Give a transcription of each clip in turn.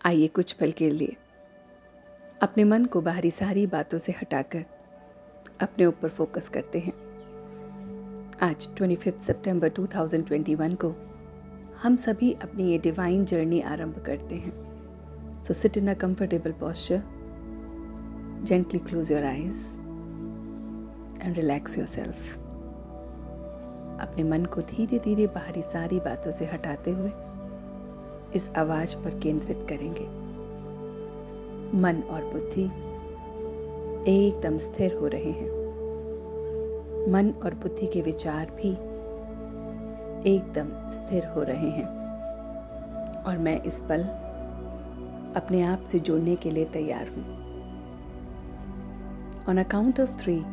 आइए कुछ पल के लिए अपने मन को बाहरी सारी बातों से हटाकर अपने ऊपर फोकस करते हैं। आज 25 सितंबर 2021 को हम सभी अपनी ये डिवाइन जर्नी आरंभ करते हैं। So sit in a comfortable posture, gently close your eyes and relax yourself. अपने मन को धीरे धीरे बाहरी सारी बातों से हटाते हुए इस आवाज पर केंद्रित करेंगे। मन और बुद्धि एकदम स्थिर हो रहे हैं। मन और बुद्धि के विचार भी एकदम स्थिर हो रहे हैं और मैं इस पल अपने आप से जुड़ने के लिए तैयार हूं। On a count of 3,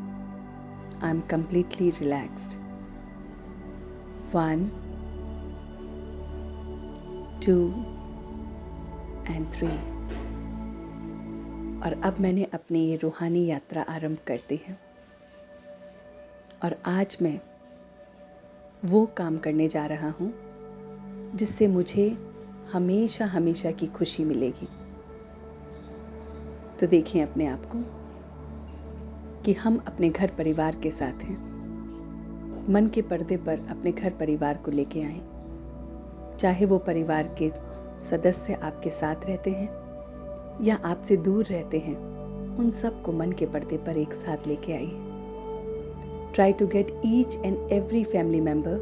I am completely relaxed. 1, 2 and 3। और अब मैंने अपनी ये रूहानी यात्रा आरंभ कर दी है और आज मैं वो काम करने जा रहा हूँ जिससे मुझे हमेशा हमेशा की खुशी मिलेगी। तो देखें अपने आप को कि हम अपने घर परिवार के साथ हैं। मन के पर्दे पर अपने घर परिवार को लेके आएं। चाहे वो परिवार के सदस्य आपके साथ रहते हैं या आपसे दूर रहते हैं, उन सब को मन के पर्दे पर एक साथ लेके आइए। Try to get each and every family member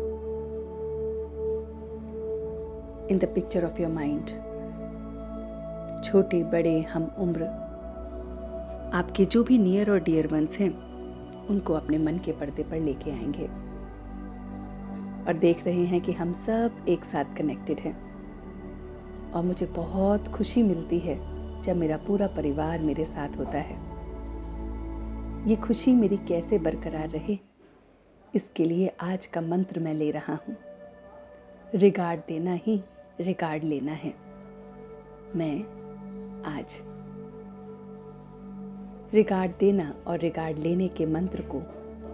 in the picture of your mind. छोटे बड़े हम उम्र आपके जो भी नियर और डियर वंस हैं, उनको अपने मन के पर्दे पर लेके आएंगे और देख रहे हैं कि हम सब एक साथ कनेक्टेड हैं। और मुझे बहुत खुशी मिलती है जब मेरा पूरा परिवार मेरे साथ होता है। ये खुशी मेरी कैसे बरकरार रहे, इसके लिए आज का मंत्र मैं ले रहा हूँ। रिगार्ड देना ही रिगार्ड लेना है। मैं आज रिगार्ड देना और रिगार्ड लेने के मंत्र को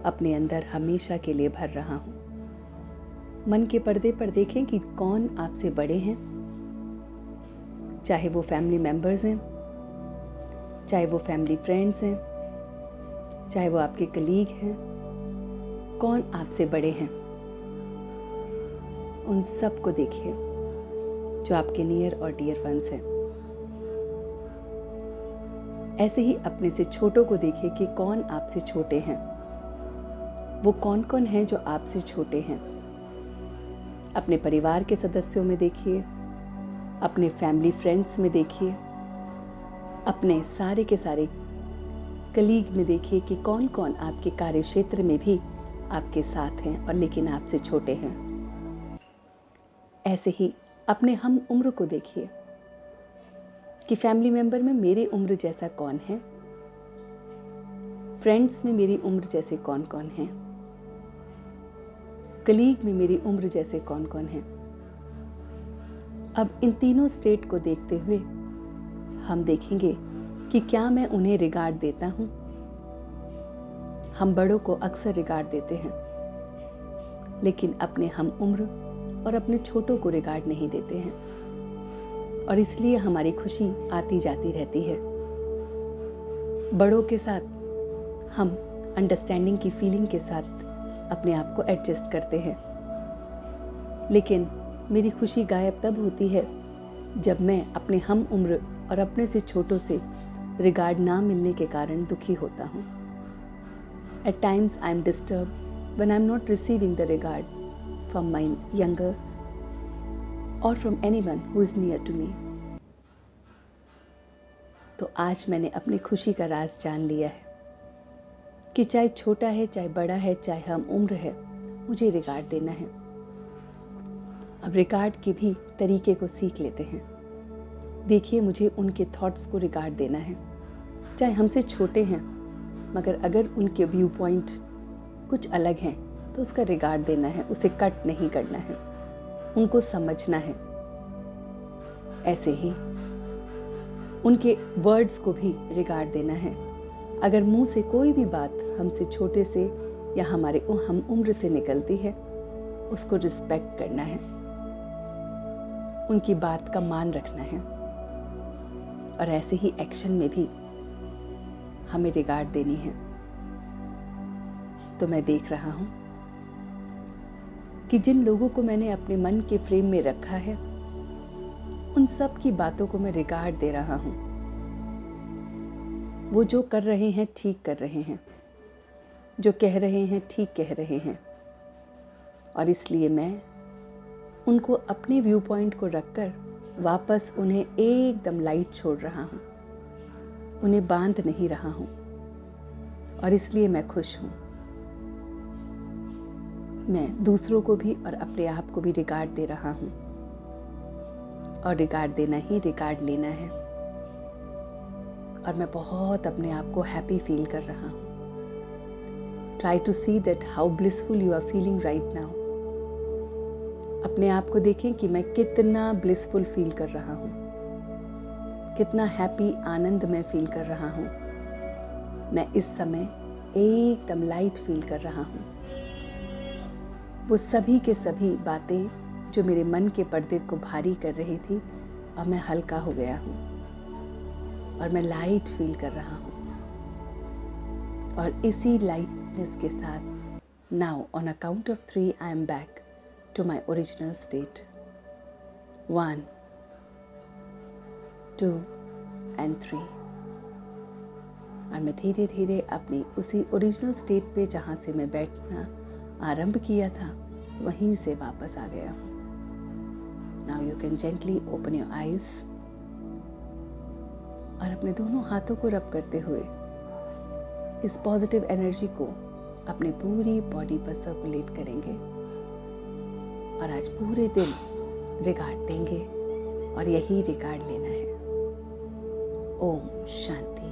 अपने अंदर हमेशा के लिए भर रहा हूँ। मन के पर्दे पर देखें कि कौन आपसे बड़े हैं, चाहे वो फैमिली मेंबर्स हैं, चाहे वो फैमिली फ्रेंड्स हैं, चाहे वो आपके कलीग हैं, कौन आपसे बड़े हैं। उन सब को देखिए जो आपके नियर और डियर वंस हैं। ऐसे ही अपने से छोटों को देखिए कि कौन आपसे छोटे हैं। वो कौन कौन हैं जो आपसे छोटे हैं। अपने परिवार के सदस्यों में देखिए, अपने फैमिली फ्रेंड्स में देखिए, अपने सारे के सारे कलीग में देखिए कि कौन कौन आपके कार्य क्षेत्र में भी आपके साथ हैं और लेकिन आपसे छोटे हैं। ऐसे ही अपने हम उम्र को देखिए कि फैमिली मेंबर में मेरी उम्र जैसा कौन है, फ्रेंड्स में मेरी उम्र जैसे कौन कौन हैं, कलीग में मेरी उम्र जैसे कौन कौन हैं। अब इन तीनों स्टेट को देखते हुए हम देखेंगे कि क्या मैं उन्हें रिगार्ड देता हूं। हम बड़ों को अक्सर रिगार्ड देते हैं, लेकिन अपने हम उम्र और अपने छोटों को रिगार्ड नहीं देते हैं और इसलिए हमारी खुशी आती जाती रहती है। बड़ों के साथ हम अंडरस्टैंडिंग की फीलिंग के साथ अपने आप को एडजस्ट करते हैं, लेकिन मेरी खुशी गायब तब होती है जब मैं अपने हम उम्र और अपने से छोटों से रिगार्ड ना मिलने के कारण दुखी होता हूँ। At times I am disturbed when I am not receiving the regard from my younger or from anyone who is near to me. तो आज मैंने अपनी खुशी का राज जान लिया है कि चाहे छोटा है, चाहे बड़ा है, चाहे हम उम्र है, मुझे रिगार्ड देना है। अब रिगार्ड के भी तरीके को सीख लेते हैं। देखिए, मुझे उनके थॉट्स को रिगार्ड देना है, चाहे हमसे छोटे हैं, मगर अगर उनके व्यू पॉइंट कुछ अलग हैं तो उसका रिगार्ड देना है, उसे कट नहीं करना है, उनको समझना है। ऐसे ही उनके वर्ड्स को भी रिगार्ड देना है। अगर मुंह से कोई भी बात हमसे छोटे से या हमारे हम उम्र से निकलती है, उसको रिस्पेक्ट करना है, उनकी बात का मान रखना है। और ऐसे ही एक्शन में भी हमें रिगार्ड देनी है। तो मैं देख रहा हूं कि जिन लोगों को मैंने अपने मन के फ्रेम में रखा है, उन सब की बातों को मैं रिगार्ड दे रहा हूं। वो जो कर रहे हैं ठीक कर रहे हैं, जो कह रहे हैं ठीक कह रहे हैं, और इसलिए मैं उनको अपने व्यू पॉइंट को रखकर वापस उन्हें एकदम लाइट छोड़ रहा हूं। उन्हें बांध नहीं रहा हूं, और इसलिए मैं खुश हूं। मैं दूसरों को भी और अपने आप को भी रिगार्ड दे रहा हूं, और रिगार्ड देना ही रिगार्ड लेना है। और मैं बहुत अपने आप को हैप्पी फील कर रहा हूं। Try to see that how blissful you are feeling right now. अपने आप को देखें कि मैं कितना ब्लिसफुल फील कर रहा हूं, कितना हैप्पी आनंद में फील कर रहा हूं। मैं इस समय एकदम लाइट फील कर रहा हूं। वो सभी के सभी बातें जो मेरे मन के पर्दे को भारी कर रही थी, अब मैं हल्का हो गया हूं और मैं लाइट फील कर रहा हूं। और इसी लाइटनेस के साथ now on a count of 3 I am back to my original state. 1, 2 and 3. और मैं धीरे धीरे अपनी उसी ओरिजिनल स्टेट पे जहाँ से मैं बैठना आरंभ किया था, वहीं से वापस आ गया हूँ। Now you can gently open your eyes और अपने दोनों हाथों को रब करते हुए इस पॉजिटिव एनर्जी को अपनी पूरी बॉडी पर सर्कुलेट करेंगे और आज पूरे दिन रिगार्ड देंगे और यही रिगार्ड लेना है। ओम शांति।